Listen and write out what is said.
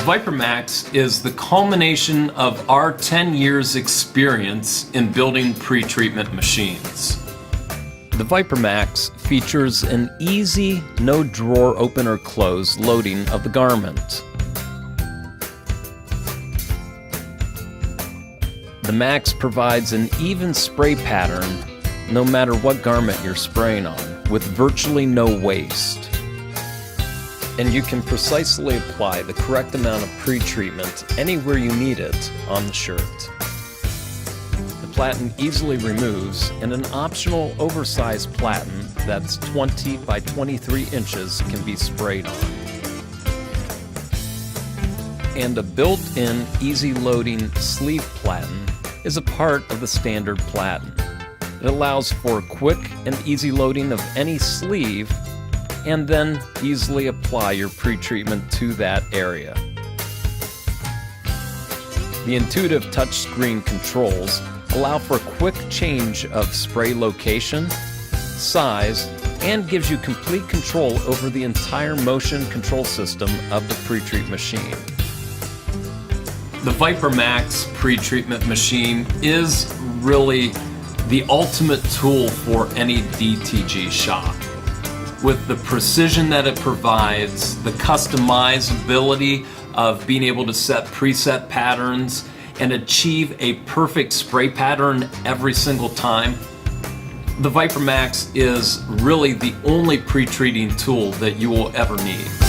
Viper MAXX is the culmination of our 10 years experience in building pretreatment machines. The Viper MAXX features an easy, no drawer open or close loading of the garment. The MAXX provides an even spray pattern no matter what garment you're spraying on, with virtually no waste. And you can precisely apply the correct amount of pretreatment anywhere you need it on the shirt. The PLATEN easily removes, and an optional oversized PLATEN that's 20 by 23 inches can be sprayed on. And a built-in easy loading sleeve PLATEN is a part of the standard PLATEN. It allows for quick and easy loading of any sleeve, and then easily apply your pretreatment to that area. The intuitive touchscreen controls allow for quick change of spray location, size, and gives you complete control over the entire motion control system of the pretreat machine. The Viper MAXX pretreatment machine is really the ultimate tool for any DTG shop. With the precision that it provides, the customizability of being able to set preset patterns and achieve a perfect spray pattern every single time, the Viper MAXX is really the only pre-treating tool that you will ever need.